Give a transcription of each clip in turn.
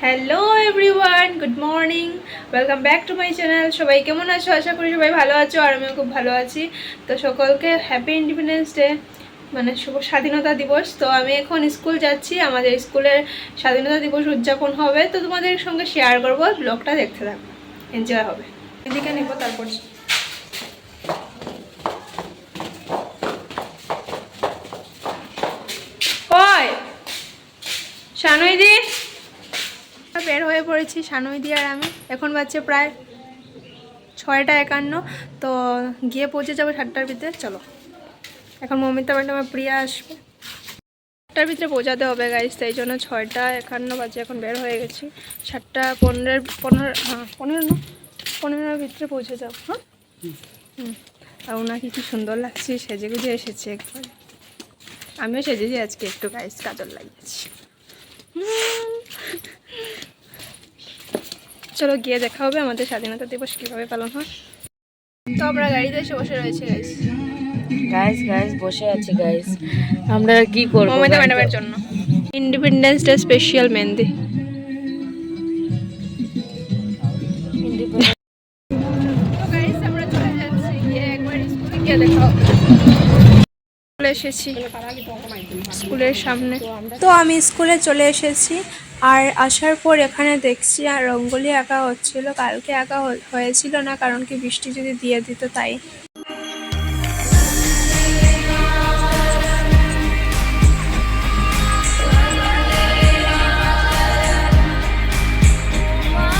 Hello everyone, good morning, welcome back to my channel. সবাই কেমন আছো? আশা করি সবাই ভালো আছো, আর আমিও খুব ভালো আছি। তো সকলকে হ্যাপি ইন্ডিপেন্ডেন্স ডে, মানে শুভ স্বাধীনতা দিবস। তো আমি এখন স্কুল যাচ্ছি, আমাদের স্কুলের স্বাধীনতা দিবস উদযাপন হবে, তো তোমাদের সঙ্গে শেয়ার করবো। ব্লগটা দেখতে থাকো, এনজয় হবে। এদিকে নেব, তারপর কয় শানুইদি বের হয়ে পড়েছি, শানুইদি আর আমি। এখন বাজছে প্রায় 6:51, তো গিয়ে পৌঁছে যাবো 7টার ভিতরে। চলো, এখন মমিতা ম্যাডাম আর প্রিয়া আসবে। 7টার ভিতরে পৌঁছাতে হবে গাইজ, তাই জন্য 6:51 বাজে, এখন বের হয়ে গেছি। 7:15 হ্যাঁ 15 ভিতরে পৌঁছে যাবো। হ্যাঁ আর ওনাকে কি সুন্দর লাগছে, সেজে গুজে এসেছে একবার। আমিও সেজেছি আজকে একটু গাইজ, কাজল লাগিয়েছি। চলো গিয়ে দেখা হবে আমাদের স্বাধীনতা দিবস কীভাবে পালন হয়। তো আমরা গাড়িতে এসে বসে রয়েছে গাইজ। গাইস বসে আছি গাইস। আমরা কি করব মমিতা ম্যাডামের জন্য ইন্ডিপেন্ডেন্স ডে স্পেশাল মেহেন্দি। তো গাইস আমরা চলে যাচ্ছি, গিয়ে একবার স্কুলে গিয়ে দেখা হবে। চলে এসেছি স্কুলের সামনে। তো আমি স্কুলে চলে এসেছি, আর আসার পর এখানে দেখছি আর রঙ্গোলি আঁকা হচ্ছিল। কালকে আঁকা হয়েছিল না, কারণ কি বৃষ্টি যদি দিয়ে দিত তাই।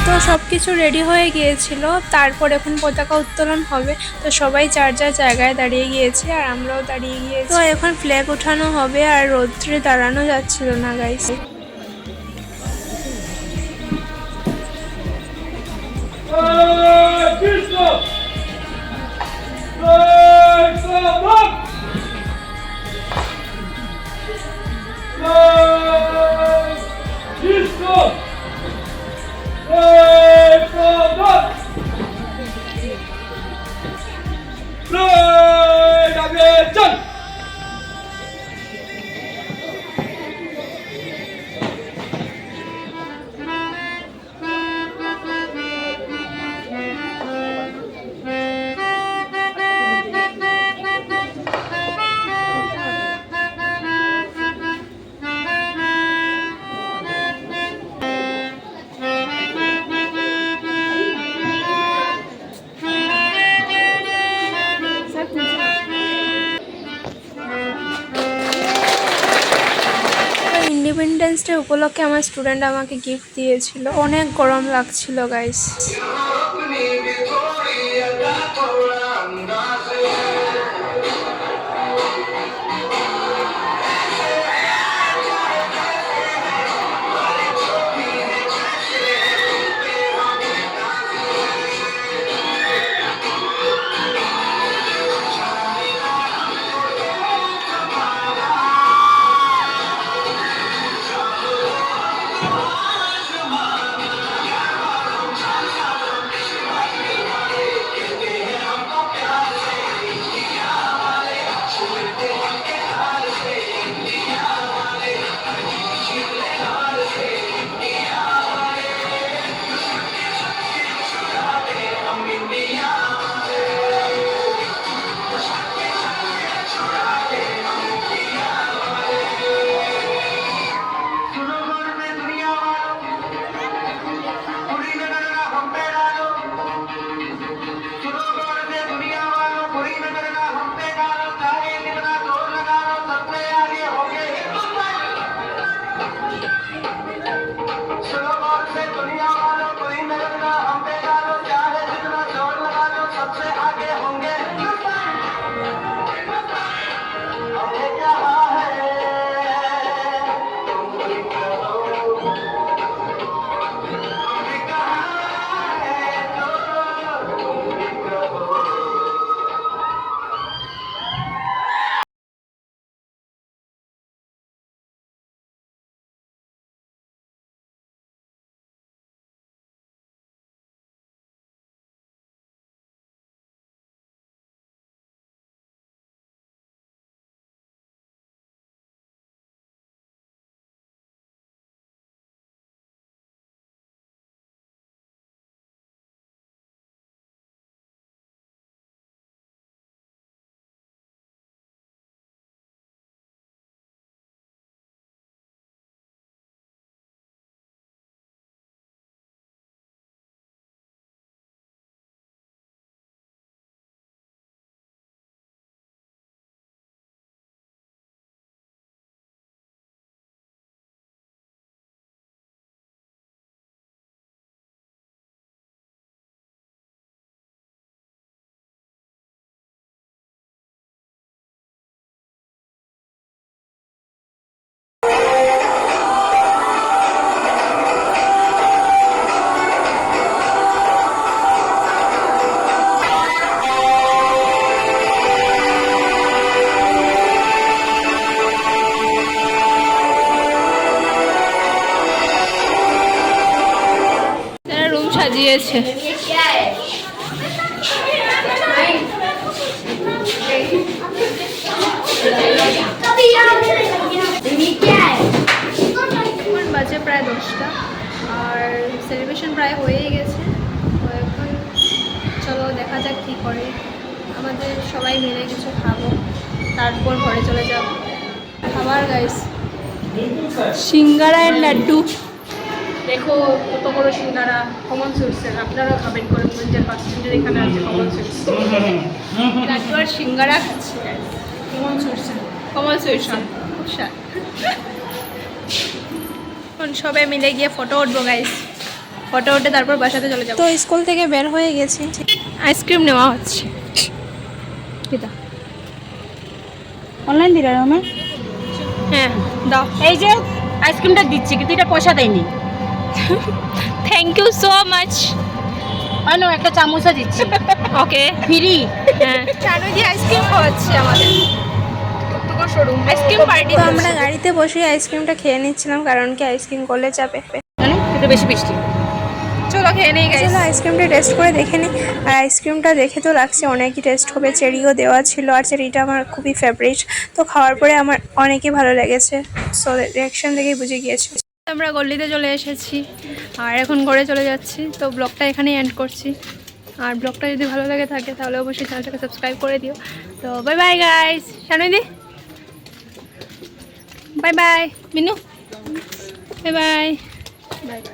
তো সব কিছু রেডি হয়ে গিয়েছিল, তারপর এখন পতাকা উত্তোলন হবে। তো সবাই যার যার জায়গায় দাঁড়িয়ে গিয়েছে, আর আমরাও দাঁড়িয়ে গিয়েছি। তো এখন ফ্ল্যাগ ওঠানো হবে, আর রৌদ্রে দাঁড়ানো যাচ্ছিল না গাইস। ইন্ডিপেন্ডেন্স ডে উপলক্ষে আমার স্টুডেন্ট আমাকে গিফট দিয়েছিল। অনেক গরম লাগছিল গাইস। সাজিয়েছে। এখন বাজে প্রায় 10টা আর সেলিব্রেশন প্রায় হয়েই গেছে। তো এখন চলো দেখা যাক কী করে। আমাদের সবাই মিলে কিছু খাবো, তারপর ঘরে চলে যাব। খাবার গাইস, সিঙ্গারা এর লাড্ডু। দেখো কত বড় সিঙ্গারা, কমন সোর্সের। আপনারাও খাবেন করে পঞ্চাশ পার্সেন্টের এখানে আছে কমন সোর্স। লাড্ডু আর সিঙ্গারা খাচ্ছি কমন সোর্সের, কমন সোর্স খুব স্বাদ। এখন সবাই মিলে গিয়ে ফটো উঠবো গাইস, ফটো উঠে তারপর বাসাতে চলে যাবো। তো স্কুল থেকে বের হয়ে গেছি, আইসক্রিম নেওয়া হচ্ছে। অনলাইন দিলা রমে? হ্যাঁ দাও। এই যে আইসক্রিমটা দিচ্ছি কিন্তু এটা পয়সা দেয়নি। Thank you so much. আনো একটা চামচা দিচ্ছি। Okay free. হ্যাঁ চানু দিয়ে আইসক্রিম খাওয়াচ্ছে আমাদের। Ice cream party. তো আমরা গাড়িতে বসে আইসক্রিমটা খেয়ে নিচ্ছিলাম, কারণ কি আইসক্রিম করলে চাপে। মানে একটু বেশি মিষ্টি। চলো খেয়ে নেই গাইস। চলো আইসক্রিমটা টেস্ট করে দেখে নিই। আর আইসক্রিমটা দেখে তো লাগছে অনেকই টেস্ট হবে। চেরিও দেওয়া ছিল, আর চেরিটা আমার খুবই ফেভারিট। তো খাওয়ার পরে আমার অনেকই ভালো লেগেছে। সো রিয়াকশন দেখেই বুঝে গিয়েছি। আমরা গল্লিতে চলে এসেছি আর এখন ঘরে চলে যাচ্ছি। তো ব্লগটা এখানেই এন্ড করছি। আর ব্লগটা যদি ভালো লাগে থাকে তাহলে অবশ্যই চ্যানেলটাকে সাবস্ক্রাইব করে দিও। তো বাই বাই গাইস। শানুদি bye bye. Minu bye bye. Bye by.